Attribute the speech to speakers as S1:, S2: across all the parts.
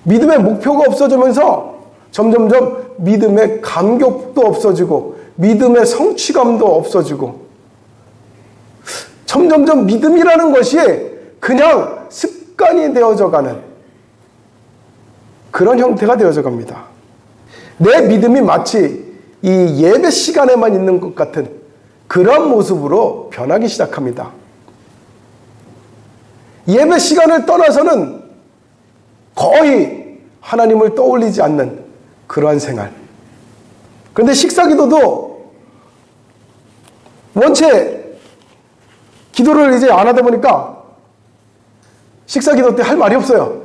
S1: 믿음의 목표가 없어지면서 점점점 믿음의 감격도 없어지고 믿음의 성취감도 없어지고 점점점 믿음이라는 것이 그냥 습관이 되어져가는 그런 형태가 되어져 갑니다. 내 믿음이 마치 이 예배 시간에만 있는 것 같은 그런 모습으로 변하기 시작합니다. 예배 시간을 떠나서는 거의 하나님을 떠올리지 않는 그러한 생활. 그런데 식사기도도 원체 기도를 이제 안 하다 보니까 식사기도 때 할 말이 없어요.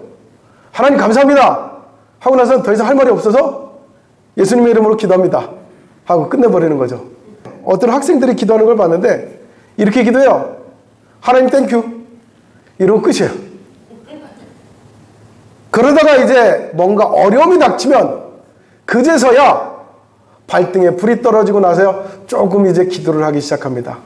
S1: 하나님 감사합니다 하고 나서는 더 이상 할 말이 없어서 예수님의 이름으로 기도합니다 하고 끝내버리는 거죠. 어떤 학생들이 기도하는 걸 봤는데 이렇게 기도해요. 하나님 땡큐 이러고 끝이에요. 그러다가 이제 뭔가 어려움이 닥치면 그제서야 발등에 불이 떨어지고 나서야 조금 이제 기도를 하기 시작합니다.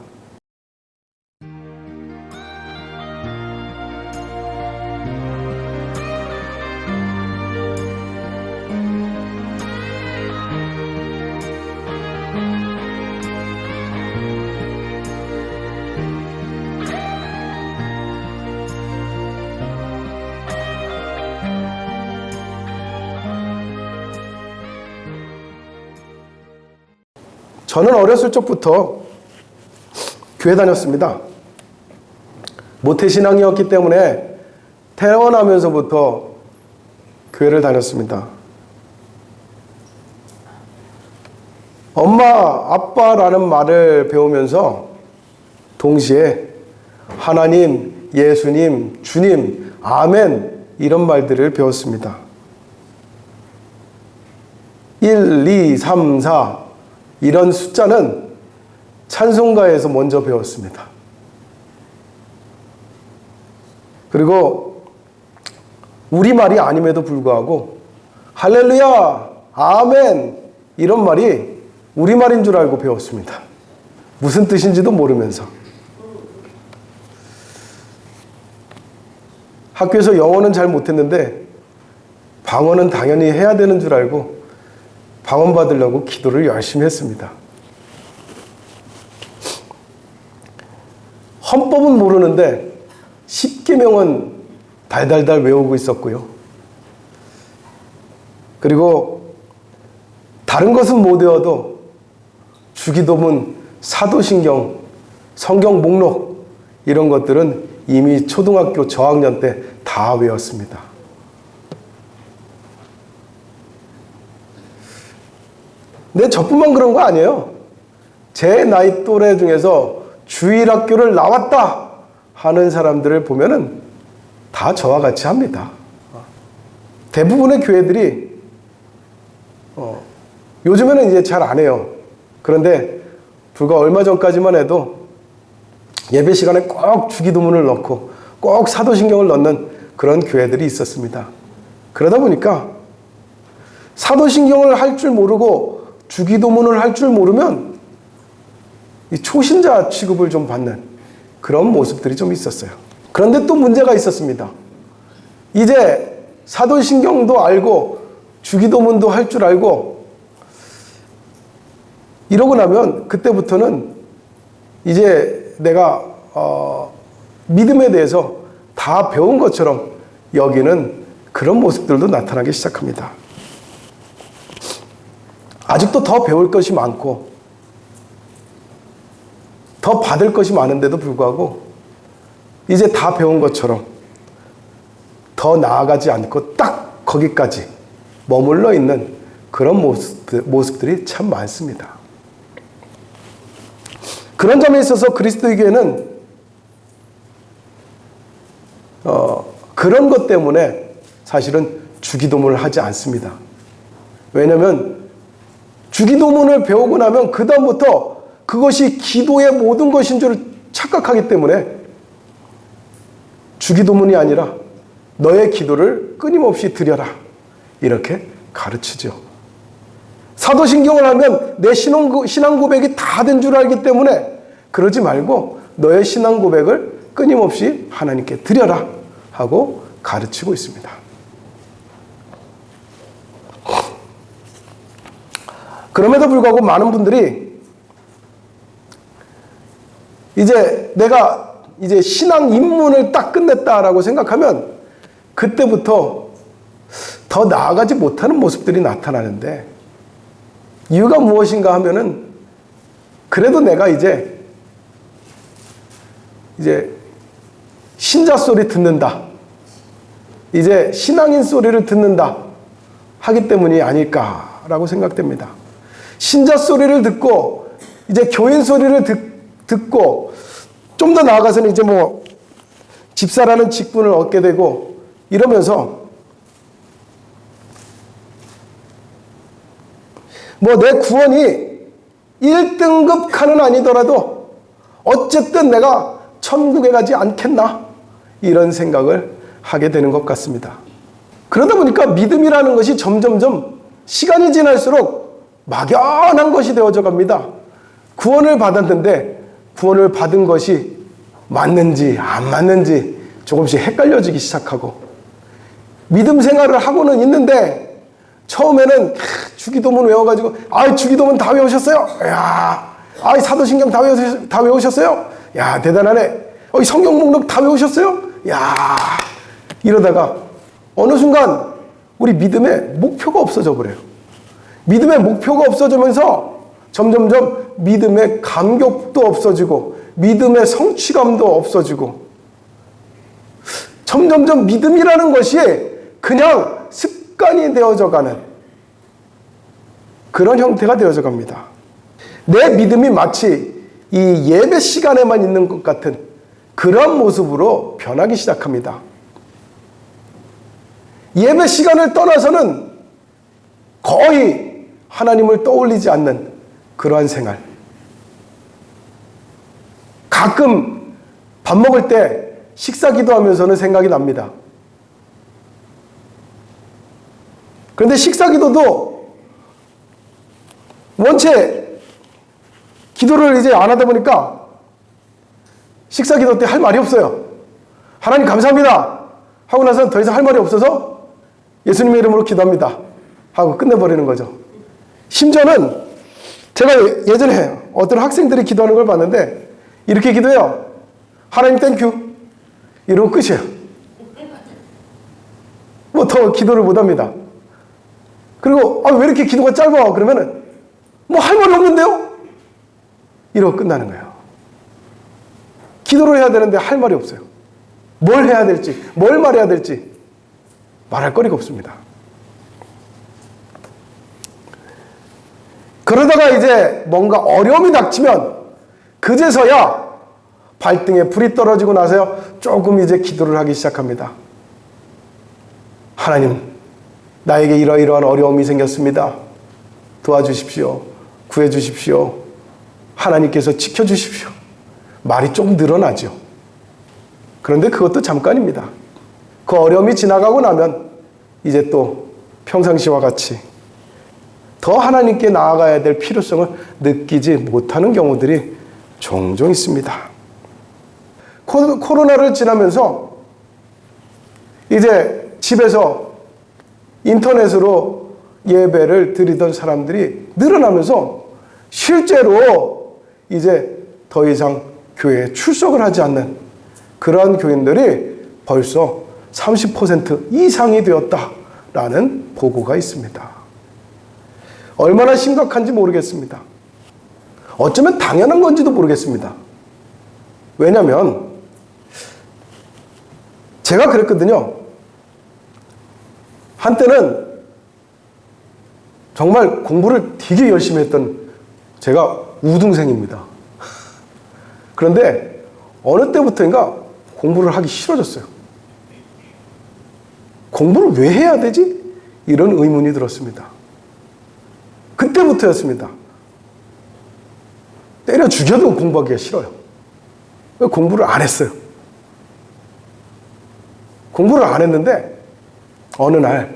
S1: 저는 어렸을 적부터 교회 다녔습니다. 모태신앙이었기 때문에 태어나면서부터 교회를 다녔습니다. 엄마, 아빠라는 말을 배우면서 동시에 하나님, 예수님, 주님, 아멘 이런 말들을 배웠습니다. 1, 2, 3, 4 이런 숫자는 찬송가에서 먼저 배웠습니다. 그리고 우리말이 아님에도 불구하고 할렐루야, 아멘 이런 말이 우리말인 줄 알고 배웠습니다. 무슨 뜻인지도 모르면서. 학교에서 영어는 잘 못했는데 방언은 당연히 해야 되는 줄 알고 방언 받으려고 기도를 열심히 했습니다. 헌법은 모르는데 10계명은 달달달 외우고 있었고요. 그리고 다른 것은 못 외워도 주기도문, 사도신경, 성경 목록 이런 것들은 이미 초등학교 저학년 때 다 외웠습니다. 근데 저뿐만 그런 거 아니에요. 제 나이 또래 중에서 주일학교를 나왔다 하는 사람들을 보면은 다 저와 같이 합니다. 대부분의 교회들이 요즘에는 이제 잘 안 해요. 그런데 불과 얼마 전까지만 해도 예배 시간에 꼭 주기도문을 넣고 꼭 사도신경을 넣는 그런 교회들이 있었습니다. 그러다 보니까 사도신경을 할 줄 모르고 주기도문을 할 줄 모르면 이 초신자 취급을 좀 받는 그런 모습들이 좀 있었어요. 그런데 또 문제가 있었습니다. 이제 사도신경도 알고 주기도문도 할 줄 알고 이러고 나면 그때부터는 이제 내가 믿음에 대해서 다 배운 것처럼 여기는 그런 모습들도 나타나기 시작합니다. 아직도 더 배울 것이 많고 더 받을 것이 많은데도 불구하고 이제 다 배운 것처럼 더 나아가지 않고 딱 거기까지 머물러 있는 그런 모습들이 참 많습니다. 그런 점에 있어서 그리스도의 교회는 그런 것 때문에 사실은 주기도문을 하지 않습니다. 왜냐하면 주기도문을 배우고 나면 그 다음부터 그것이 기도의 모든 것인 줄 착각하기 때문에 주기도문이 아니라 너의 기도를 끊임없이 드려라 이렇게 가르치죠. 사도신경을 하면 내 신앙 고백이 다 된 줄 알기 때문에 그러지 말고 너의 신앙 고백을 끊임없이 하나님께 드려라 하고 가르치고 있습니다. 그럼에도 불구하고 많은 분들이 이제 내가 이제 신앙 입문을 딱 끝냈다라고 생각하면 그때부터 더 나아가지 못하는 모습들이 나타나는데, 이유가 무엇인가 하면은 그래도 내가 이제 신자 소리 듣는다, 이제 신앙인 소리를 듣는다 하기 때문이 아닐까라고 생각됩니다. 신자 소리를 듣고 이제 교인 소리를 듣고 좀 더 나아가서는 이제 뭐 집사라는 직분을 얻게 되고 이러면서 뭐 내 구원이 1등급 칸은 아니더라도 어쨌든 내가 천국에 가지 않겠나, 이런 생각을 하게 되는 것 같습니다. 그러다 보니까 믿음이라는 것이 점점점 시간이 지날수록 막연한 것이 되어져 갑니다. 구원을 받았는데 구원을 받은 것이 맞는지 안 맞는지 조금씩 헷갈려지기 시작하고, 믿음 생활을 하고는 있는데 처음에는 주기도문 외워가지고 주기도문 다 외우셨어요? 야, 사도신경 다 외우셨어요? 야, 대단하네. 성경 목록 다 외우셨어요? 야, 이러다가 어느 순간 우리 믿음의 목표가 없어져 버려요. 믿음의 목표가 없어지면서 점점점 믿음의 감격도 없어지고 믿음의 성취감도 없어지고, 점점점 믿음이라는 것이 그냥 습관이 되어져 가는 그런 형태가 되어져 갑니다. 내 믿음이 마치 이 예배 시간에만 있는 것 같은 그런 모습으로 변하기 시작합니다. 예배 시간을 떠나서는 거의 하나님을 떠올리지 않는 그러한 생활. 가끔 밥 먹을 때 식사 기도하면서는 생각이 납니다. 그런데 식사 기도도 원체 기도를 이제 안 하다 보니까 식사 기도 때 할 말이 없어요. 하나님 감사합니다 하고 나서 더 이상 할 말이 없어서 예수님의 이름으로 기도합니다 하고 끝내버리는 거죠. 심지어는 제가 예전에 어떤 학생들이 기도하는 걸 봤는데 이렇게 기도해요. 하나님 땡큐 이러고 끝이에요. 뭐 더 기도를 못합니다. 그리고 왜 이렇게 기도가 짧아? 그러면은 뭐 할 말이 없는데요? 이러고 끝나는 거예요. 기도를 해야 되는데 할 말이 없어요. 뭘 해야 될지, 뭘 말해야 될지 말할 거리가 없습니다. 그러다가 이제 뭔가 어려움이 닥치면 그제서야 발등에 불이 떨어지고 나서야 조금 이제 기도를 하기 시작합니다. 하나님, 나에게 이러이러한 어려움이 생겼습니다. 도와주십시오. 구해주십시오. 하나님께서 지켜주십시오. 말이 좀 늘어나죠. 그런데 그것도 잠깐입니다. 그 어려움이 지나가고 나면 이제 또 평상시와 같이 더 하나님께 나아가야 될 필요성을 느끼지 못하는 경우들이 종종 있습니다. 코로나를 지나면서 이제 집에서 인터넷으로 예배를 드리던 사람들이 늘어나면서 실제로 이제 더 이상 교회에 출석을 하지 않는 그러한 교인들이 벌써 30% 이상이 되었다라는 보고가 있습니다. 얼마나 심각한지 모르겠습니다. 어쩌면 당연한 건지도 모르겠습니다. 왜냐하면 제가 그랬거든요. 한때는 정말 공부를 되게 열심히 했던 제가 우등생입니다. 그런데 어느 때부터인가 공부를 하기 싫어졌어요. 공부를 왜 해야 되지? 이런 의문이 들었습니다. 그때부터였습니다. 때려 죽여도 공부하기가 싫어요. 왜 공부를 안 했어요? 공부를 안 했는데 어느 날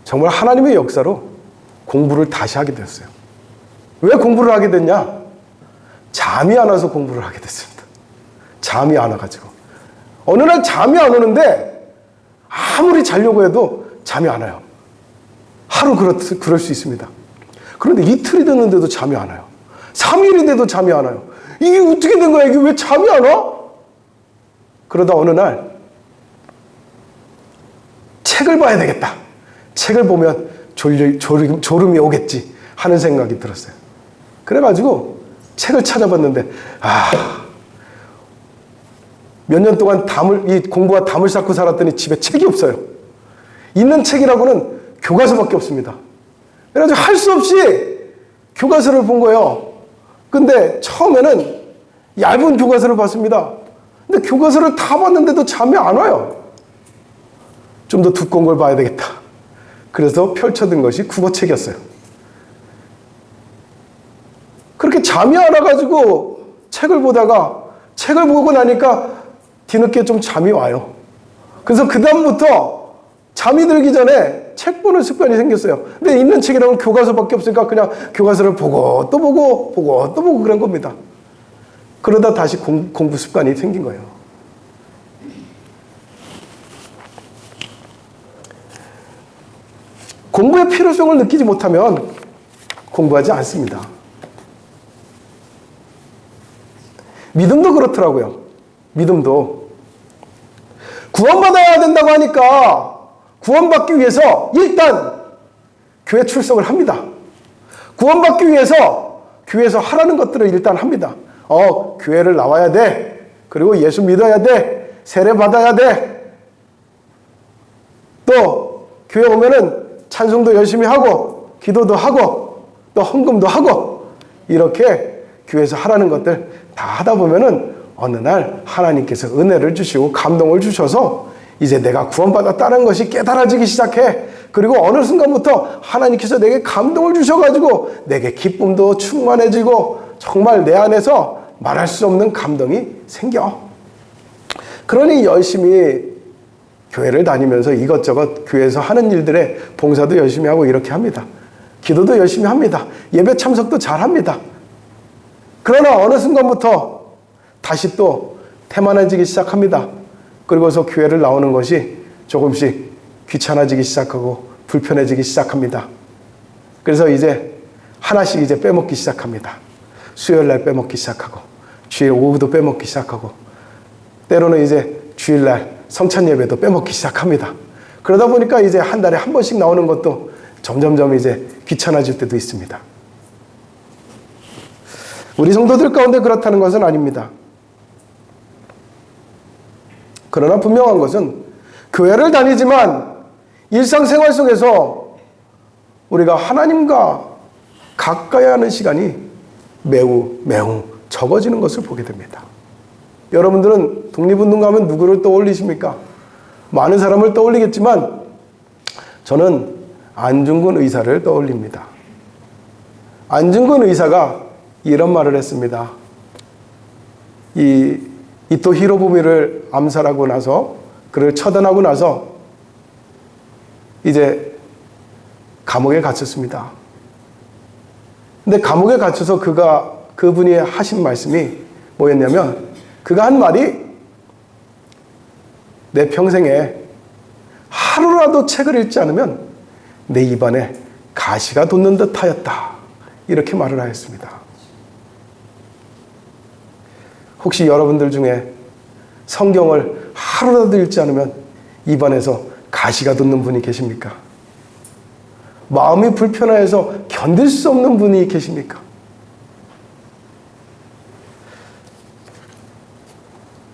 S1: 정말 하나님의 역사로 공부를 다시 하게 됐어요. 왜 공부를 하게 됐냐? 잠이 안 와서 공부를 하게 됐습니다. 잠이 안 와가지고. 어느 날 잠이 안 오는데 아무리 자려고 해도 잠이 안 와요. 하루 그럴 수 있습니다. 그런데 이틀이 됐는데도 잠이 안 와요. 3일이 돼도 잠이 안 와요. 이게 어떻게 된 거야? 이게 왜 잠이 안 와? 그러다 어느 날 책을 봐야 되겠다. 책을 보면 졸음이 오겠지 하는 생각이 들었어요. 그래가지고 책을 찾아봤는데 몇 년 동안 이 공부와 담을 쌓고 살았더니 집에 책이 없어요. 있는 책이라고는 교과서밖에 없습니다. 그래가지고 할 수 없이 교과서를 본 거예요. 근데 처음에는 얇은 교과서를 봤습니다. 근데 교과서를 다 봤는데도 잠이 안 와요. 좀 더 두꺼운 걸 봐야 되겠다. 그래서 펼쳐든 것이 국어책이었어요. 그렇게 잠이 안 와가지고 책을 보다가 책을 보고 나니까 뒤늦게 좀 잠이 와요. 그래서 그 다음부터 잠이 들기 전에 책 보는 습관이 생겼어요. 근데 있는 책이라면 교과서밖에 없으니까 그냥 교과서를 보고 또 보고 보고 또 보고 그런 겁니다. 그러다 다시 공부 습관이 생긴 거예요. 공부의 필요성을 느끼지 못하면 공부하지 않습니다. 믿음도 그렇더라고요. 믿음도 구원받아야 된다고 하니까 구원받기 위해서 일단 교회 출석을 합니다. 구원받기 위해서 교회에서 하라는 것들을 일단 합니다. 교회를 나와야 돼. 그리고 예수 믿어야 돼. 세례 받아야 돼. 또 교회 오면은 찬송도 열심히 하고 기도도 하고 또 헌금도 하고 이렇게 교회에서 하라는 것들 다 하다 보면은 어느 날 하나님께서 은혜를 주시고 감동을 주셔서 이제 내가 구원받았다는 것이 깨달아지기 시작해. 그리고 어느 순간부터 하나님께서 내게 감동을 주셔가지고 내게 기쁨도 충만해지고 정말 내 안에서 말할 수 없는 감동이 생겨. 그러니 열심히 교회를 다니면서 이것저것 교회에서 하는 일들에 봉사도 열심히 하고 이렇게 합니다. 기도도 열심히 합니다. 예배 참석도 잘 합니다. 그러나 어느 순간부터 다시 또 태만해지기 시작합니다. 그리고서 교회를 나오는 것이 조금씩 귀찮아지기 시작하고 불편해지기 시작합니다. 그래서 이제 하나씩 이제 빼먹기 시작합니다. 수요일날 빼먹기 시작하고 주일 오후도 빼먹기 시작하고 때로는 이제 주일날 성찬 예배도 빼먹기 시작합니다. 그러다 보니까 이제 한 달에 한 번씩 나오는 것도 점점점 이제 귀찮아질 때도 있습니다. 우리 성도들 가운데 그렇다는 것은 아닙니다. 그러나 분명한 것은 교회를 다니지만 일상생활 속에서 우리가 하나님과 가까이 하는 시간이 매우 적어지는 것을 보게 됩니다. 여러분들은 독립운동가 하면 누구를 떠올리십니까? 많은 사람을 떠올리겠지만 저는 안중근 의사를 떠올립니다. 안중근 의사가 이런 말을 했습니다. 이토 히로부미를 암살하고 나서 그를 처단하고 나서 이제 감옥에 갇혔습니다. 근데 감옥에 갇혀서 그분이 하신 말씀이 뭐였냐면 그가 한 말이 내 평생에 하루라도 책을 읽지 않으면 내 입안에 가시가 돋는 듯 하였다. 이렇게 말을 하였습니다. 혹시 여러분들 중에 성경을 하루라도 읽지 않으면 입안에서 가시가 돋는 분이 계십니까? 마음이 불편해서 견딜 수 없는 분이 계십니까?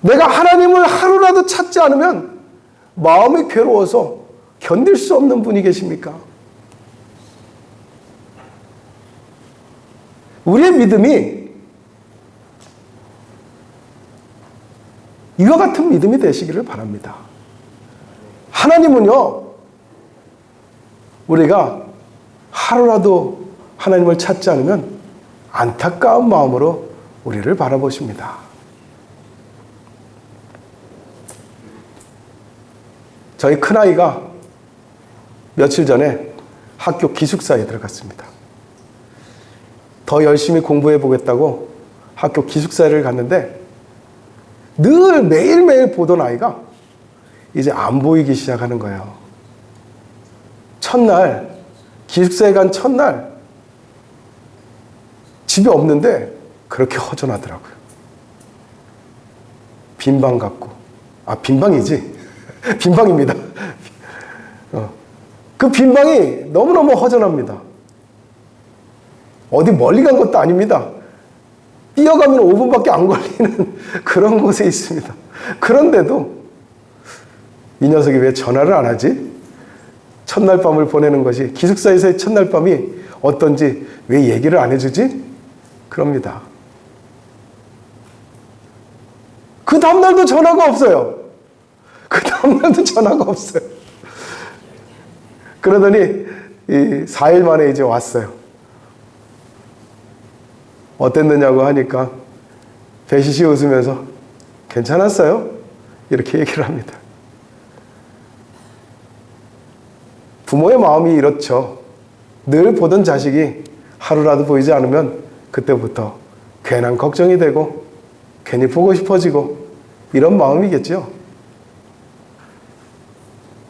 S1: 내가 하나님을 하루라도 찾지 않으면 마음이 괴로워서 견딜 수 없는 분이 계십니까? 우리의 믿음이 이와 같은 믿음이 되시기를 바랍니다. 하나님은요, 우리가 하루라도 하나님을 찾지 않으면 안타까운 마음으로 우리를 바라보십니다. 저희 큰아이가 며칠 전에 학교 기숙사에 들어갔습니다. 더 열심히 공부해 보겠다고 학교 기숙사를 갔는데 늘 매일매일 보던 아이가 이제 안 보이기 시작하는 거예요. 첫날 기숙사에 간 첫날 집이 없는데 그렇게 허전하더라고요. 빈방 같고, 빈방이지. 빈방입니다. 그 빈방이 너무너무 허전합니다. 어디 멀리 간 것도 아닙니다. 뛰어가면 5분밖에 안 걸리는 그런 곳에 있습니다. 그런데도 이 녀석이 왜 전화를 안 하지? 첫날 밤을 보내는 것이, 기숙사에서의 첫날 밤이 어떤지 왜 얘기를 안 해주지? 그럽니다. 그 다음날도 전화가 없어요. 그 다음날도 전화가 없어요. 그러더니 4일 만에 이제 왔어요. 어땠느냐고 하니까 배시시 웃으면서 괜찮았어요? 이렇게 얘기를 합니다. 부모의 마음이 이렇죠. 늘 보던 자식이 하루라도 보이지 않으면 그때부터 괜한 걱정이 되고 괜히 보고 싶어지고 이런 마음이겠죠.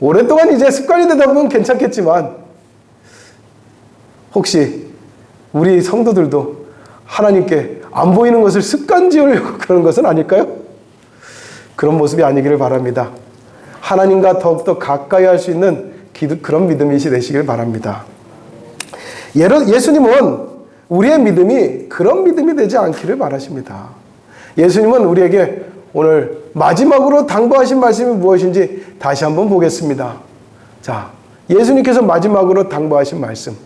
S1: 오랫동안 이제 습관이 되다 보면 괜찮겠지만 혹시 우리 성도들도 하나님께 안 보이는 것을 습관 지으려고 그러는 것은 아닐까요? 그런 모습이 아니기를 바랍니다. 하나님과 더욱더 가까이 할 수 있는 그런 믿음이 되시길 바랍니다. 예수님은 우리의 믿음이 그런 믿음이 되지 않기를 바라십니다. 예수님은 우리에게 오늘 마지막으로 당부하신 말씀이 무엇인지 다시 한번 보겠습니다. 자, 예수님께서 마지막으로 당부하신 말씀.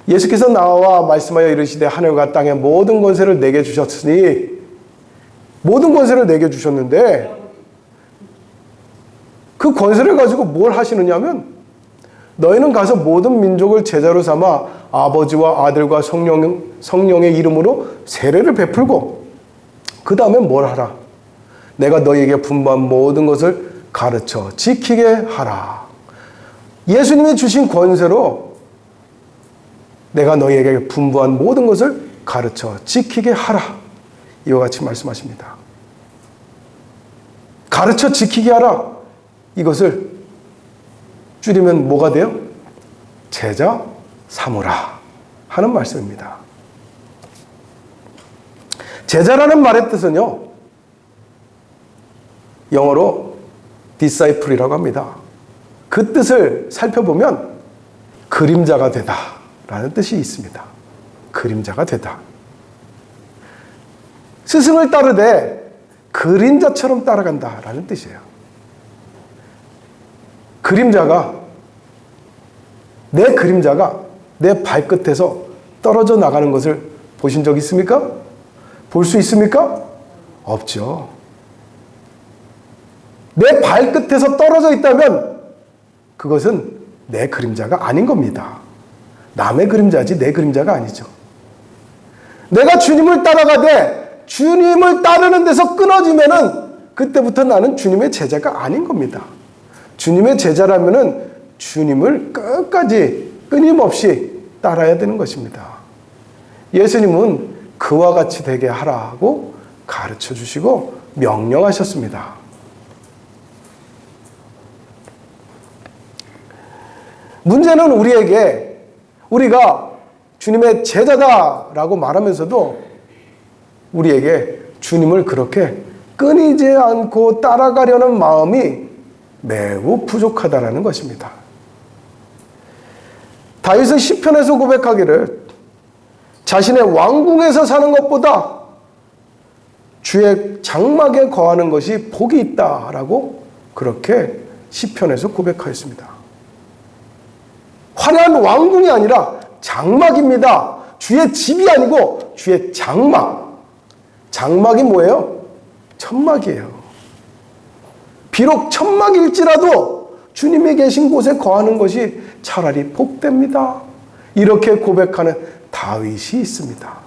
S1: 예수께서 나와 말씀하여 이르시되 하늘과 땅의 모든 권세를 내게 주셨으니, 모든 권세를 내게 주셨는데 그 권세를 가지고 뭘 하시느냐면, 너희는 가서 모든 민족을 제자로 삼아 아버지와 아들과 성령의 이름으로 세례를 베풀고 그 다음에 뭘 하라? 내가 너희에게 분부한 모든 것을 가르쳐 지키게 하라. 예수님이 주신 권세로 내가 너희에게 분부한 모든 것을 가르쳐 지키게 하라. 이와 같이 말씀하십니다. 가르쳐 지키게 하라. 이것을 줄이면 뭐가 돼요? 제자 삼으라 하는 말씀입니다. 제자라는 말의 뜻은요, 영어로 disciple이라고 합니다. 그 뜻을 살펴보면 그림자가 되다 라는 뜻이 있습니다. 그림자가 되다. 스승을 따르되 그림자처럼 따라간다 라는 뜻이에요. 내 그림자가 내 발끝에서 떨어져 나가는 것을 보신 적 있습니까? 볼 수 있습니까? 없죠. 내 발끝에서 떨어져 있다면 그것은 내 그림자가 아닌 겁니다. 남의 그림자지 내 그림자가 아니죠. 내가 주님을 따라가되 주님을 따르는 데서 끊어지면은 그때부터 나는 주님의 제자가 아닌 겁니다. 주님의 제자라면은 주님을 끝까지 끊임없이 따라야 되는 것입니다. 예수님은 그와 같이 되게 하라고 가르쳐 주시고 명령하셨습니다. 문제는 우리가 주님의 제자다라고 말하면서도 우리에게 주님을 그렇게 끊이지 않고 따라가려는 마음이 매우 부족하다라는 것입니다. 다윗은 시편에서 고백하기를 자신의 왕궁에서 사는 것보다 주의 장막에 거하는 것이 복이 있다라고 그렇게 시편에서 고백하였습니다. 화려한 왕궁이 아니라 장막입니다. 주의 집이 아니고 주의 장막. 장막이 뭐예요? 천막이에요. 비록 천막일지라도 주님이 계신 곳에 거하는 것이 차라리 복됩니다. 이렇게 고백하는 다윗이 있습니다.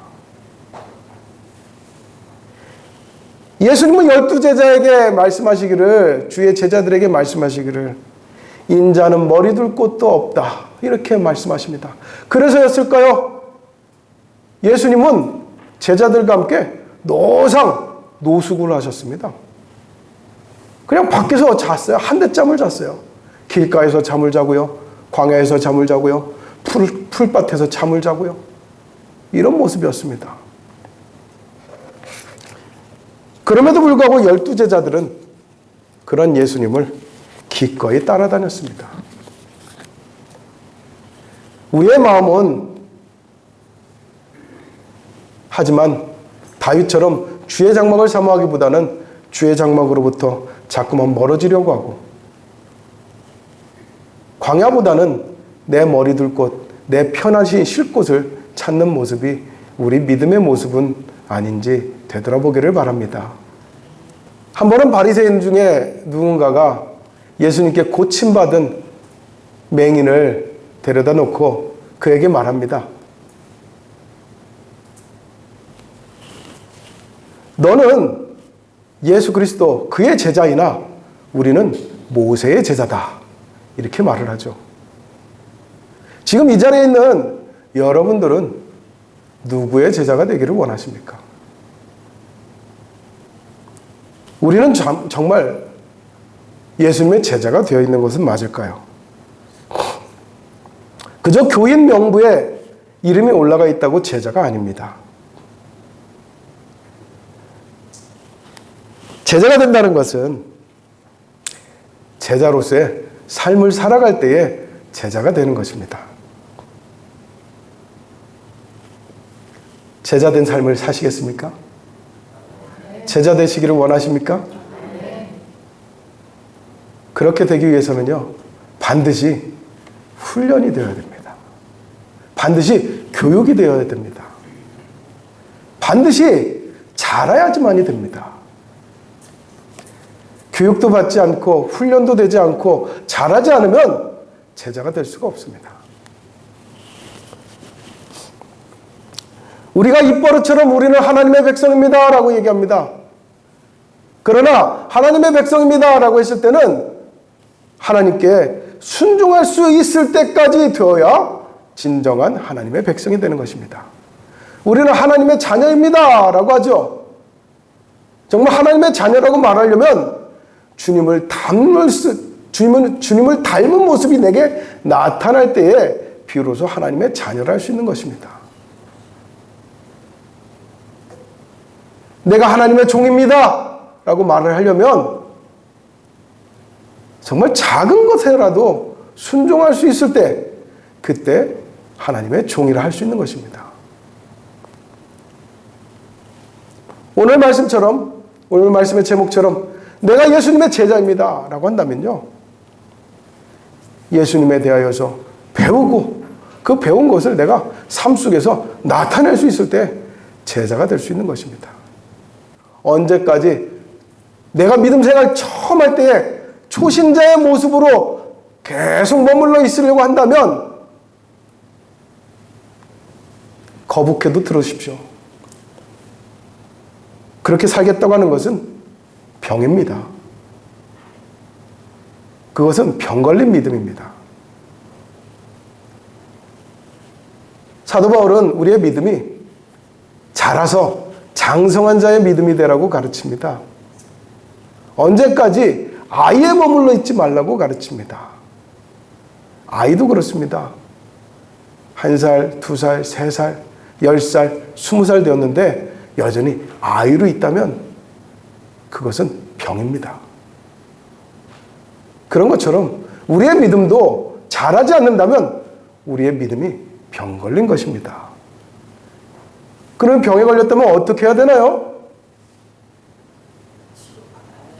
S1: 예수님은 12제자에게 말씀하시기를, 주의 제자들에게 말씀하시기를 인자는 머리 둘 곳도 없다 이렇게 말씀하십니다. 그래서였을까요? 예수님은 제자들과 함께 노숙을 하셨습니다. 그냥 밖에서 잤어요. 한대잠을 잤어요. 길가에서 잠을 자고요. 광야에서 잠을 자고요. 풀밭에서 잠을 자고요. 이런 모습이었습니다. 그럼에도 불구하고 12제자들은 그런 예수님을 기꺼이 따라다녔습니다. 우리의 마음은 하지만 다윗처럼 주의 장막을 사모하기보다는 주의 장막으로부터 자꾸만 멀어지려고 하고, 광야보다는 내 머리 둘 곳, 내 편하신 쉴 곳을 찾는 모습이 우리 믿음의 모습은 아닌지 되돌아보기를 바랍니다. 한 번은 바리새인 중에 누군가가 예수님께 고침받은 맹인을 데려다 놓고 그에게 말합니다. 너는 예수 그리스도 그의 제자이나 우리는 모세의 제자다. 이렇게 말을 하죠. 지금 이 자리에 있는 여러분들은 누구의 제자가 되기를 원하십니까? 우리는 정말 예수님의 제자가 되어 있는 것은 맞을까요? 그저 교인 명부에 이름이 올라가 있다고 제자가 아닙니다. 제자가 된다는 것은 제자로서의 삶을 살아갈 때에 제자가 되는 것입니다. 제자된 삶을 사시겠습니까? 제자 되시기를 원하십니까? 그렇게 되기 위해서는요, 반드시 훈련이 되어야 됩니다. 반드시 교육이 되어야 됩니다. 반드시 자라야지만이 됩니다. 교육도 받지 않고 훈련도 되지 않고 자라지 않으면 제자가 될 수가 없습니다. 우리가 입버릇처럼 우리는 하나님의 백성입니다 라고 얘기합니다. 그러나 하나님의 백성입니다 라고 했을 때는 하나님께 순종할 수 있을 때까지 되어야 진정한 하나님의 백성이 되는 것입니다. 우리는 하나님의 자녀입니다 라고 하죠. 정말 하나님의 자녀라고 말하려면 주님을 닮은 모습이 내게 나타날 때에 비로소 하나님의 자녀를 할 수 있는 것입니다. 내가 하나님의 종입니다 라고 말을 하려면 정말 작은 것에라도 순종할 수 있을 때, 그때 하나님의 종이라 할 수 있는 것입니다. 오늘 말씀처럼, 오늘 말씀의 제목처럼 내가 예수님의 제자입니다 라고 한다면요, 예수님에 대하여서 배우고 그 배운 것을 내가 삶 속에서 나타낼 수 있을 때 제자가 될 수 있는 것입니다. 언제까지 내가 믿음 생활 처음 할 때에 초신자의 모습으로 계속 머물러 있으려고 한다면 거북해도 들으십시오. 그렇게 살겠다고 하는 것은 병입니다. 그것은 병 걸린 믿음입니다. 사도 바울은 우리의 믿음이 자라서 장성한 자의 믿음이 되라고 가르칩니다. 언제까지 아이에 머물러 있지 말라고 가르칩니다. 아이도 그렇습니다. 1살, 2살, 3살, 10살, 20살 되었는데 여전히 아이로 있다면 그것은 병입니다. 그런 것처럼 우리의 믿음도 자라지 않는다면 우리의 믿음이 병 걸린 것입니다. 그럼 병에 걸렸다면 어떻게 해야 되나요?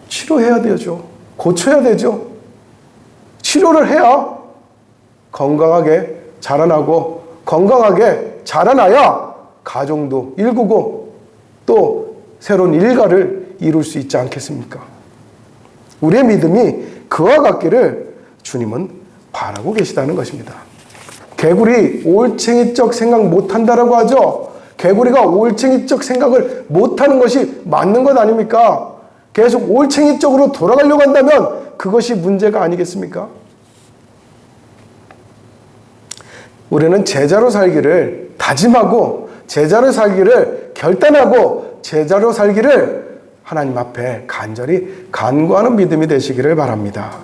S1: 치료해야 되죠. 고쳐야 되죠. 치료를 해야 건강하게 자라나고 건강하게 자라나야 가정도 일구고 또 새로운 일가를 이룰 수 있지 않겠습니까? 우리의 믿음이 그와 같기를 주님은 바라고 계시다는 것입니다. 개구리 올챙이적 생각 못한다라고 하죠. 개구리가 올챙이적 생각을 못하는 것이 맞는 것 아닙니까? 계속 올챙이적으로 돌아가려고 한다면 그것이 문제가 아니겠습니까? 우리는 제자로 살기를 다짐하고 제자로 살기를 결단하고 제자로 살기를 하나님 앞에 간절히 간구하는 믿음이 되시기를 바랍니다.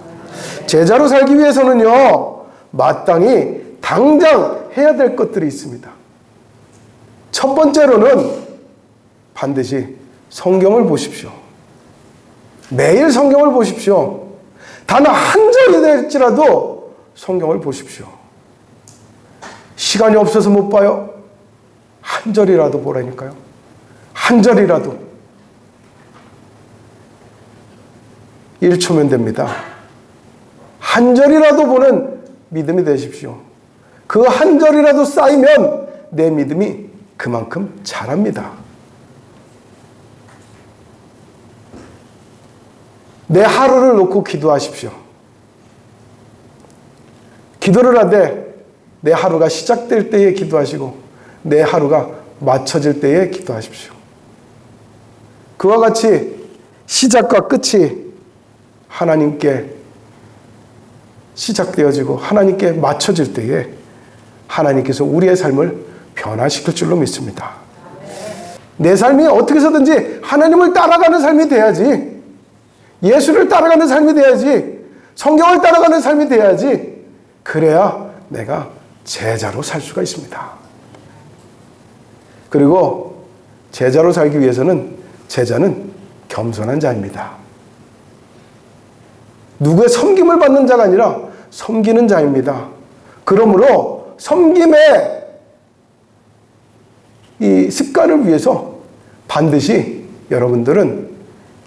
S1: 제자로 살기 위해서는요, 마땅히 당장 해야 될 것들이 있습니다. 첫 번째로는 반드시 성경을 보십시오. 매일 성경을 보십시오. 단 한 절이 될지라도 성경을 보십시오. 시간이 없어서 못 봐요. 한 절이라도 보라니까요. 한 절이라도. 1초면 됩니다. 한 절이라도 보는 믿음이 되십시오. 그 한 절이라도 쌓이면 내 믿음이 그만큼 자랍니다. 내 하루를 놓고 기도하십시오. 기도를 하되 내 하루가 시작될 때에 기도하시고 내 하루가 맞춰질 때에 기도하십시오. 그와 같이 시작과 끝이 하나님께 시작되어지고 하나님께 맞춰질 때에 하나님께서 우리의 삶을 변화시킬 줄로 믿습니다. 내 삶이 어떻게 해서든지 하나님을 따라가는 삶이 돼야지, 예수를 따라가는 삶이 돼야지, 성경을 따라가는 삶이 돼야지, 그래야 내가 제자로 살 수가 있습니다. 그리고 제자로 살기 위해서는 제자는 겸손한 자입니다. 누구의 섬김을 받는 자가 아니라 섬기는 자입니다. 그러므로 섬김의 이 습관을 위해서 반드시 여러분들은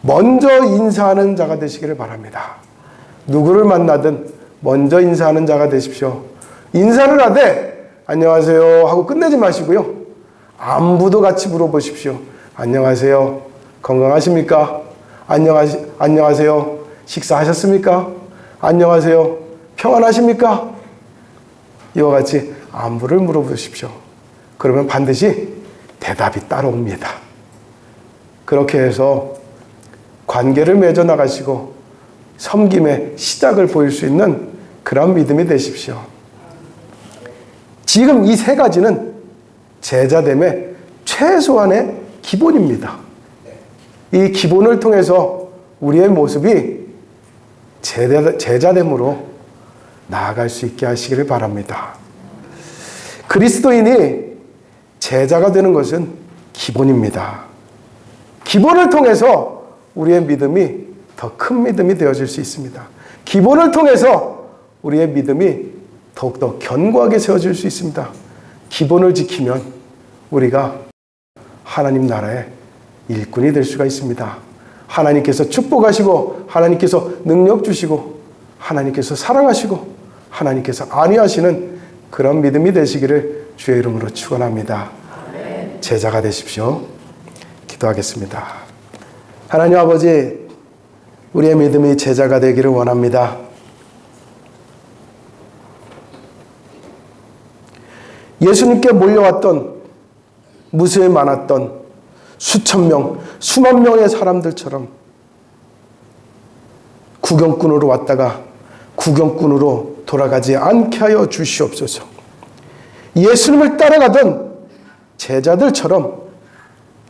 S1: 먼저 인사하는 자가 되시기를 바랍니다. 누구를 만나든 먼저 인사하는 자가 되십시오. 인사를 하되 안녕하세요 하고 끝내지 마시고요. 안부도 같이 물어보십시오. 안녕하세요. 건강하십니까? 안녕하세요. 식사하셨습니까? 안녕하세요. 평안하십니까? 이와 같이 안부를 물어보십시오. 그러면 반드시 대답이 따라옵니다. 그렇게 해서 관계를 맺어 나가시고 섬김의 시작을 보일 수 있는 그런 믿음이 되십시오. 지금 이 세 가지는 제자됨의 최소한의 기본입니다. 이 기본을 통해서 우리의 모습이 제자됨으로 나아갈 수 있게 하시기를 바랍니다. 그리스도인이 제자가 되는 것은 기본입니다. 기본을 통해서 우리의 믿음이 더 큰 믿음이 되어질 수 있습니다. 기본을 통해서 우리의 믿음이 더욱더 견고하게 세워질 수 있습니다. 기본을 지키면 우리가 하나님 나라의 일꾼이 될 수가 있습니다. 하나님께서 축복하시고 하나님께서 능력 주시고 하나님께서 사랑하시고 하나님께서 안위하시는 그런 믿음이 되시기를 주의 이름으로 축원합니다. 제자가 되십시오. 기도하겠습니다. 하나님 아버지, 우리의 믿음이 제자가 되기를 원합니다. 예수님께 몰려왔던 무수히 많았던 수천 명, 수만 명의 사람들처럼 구경꾼으로 왔다가 구경꾼으로 돌아가지 않게 하여 주시옵소서. 예수님을 따라가던 제자들처럼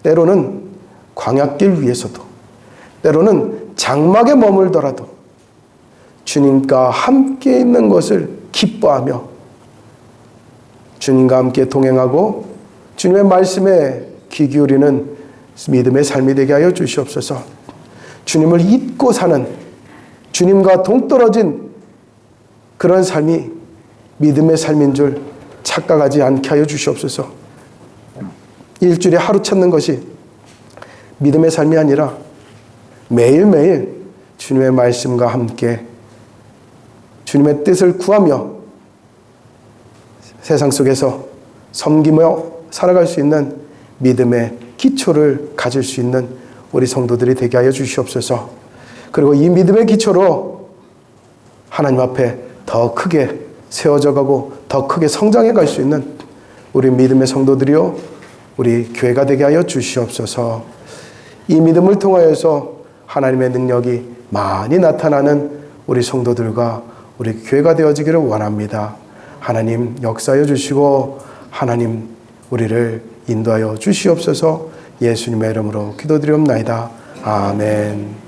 S1: 때로는 광야길 위에서도 때로는 장막에 머물더라도 주님과 함께 있는 것을 기뻐하며 주님과 함께 동행하고 주님의 말씀에 귀 기울이는 믿음의 삶이 되게 하여 주시옵소서. 주님을 잊고 사는, 주님과 동떨어진 그런 삶이 믿음의 삶인 줄 착각하지 않게 하여 주시옵소서. 일주일에 하루 찾는 것이 믿음의 삶이 아니라 매일매일 주님의 말씀과 함께 주님의 뜻을 구하며 세상 속에서 섬기며 살아갈 수 있는 믿음의 기초를 가질 수 있는 우리 성도들이 되게 하여 주시옵소서. 그리고 이 믿음의 기초로 하나님 앞에 더 크게 세워져 가고 더 크게 성장해 갈 수 있는 우리 믿음의 성도들이요, 우리 교회가 되게 하여 주시옵소서. 이 믿음을 통하여서 하나님의 능력이 많이 나타나는 우리 성도들과 우리 교회가 되어지기를 원합니다. 하나님 역사하여 주시고 하나님 우리를 인도하여 주시옵소서. 예수님의 이름으로 기도드리옵나이다. 아멘.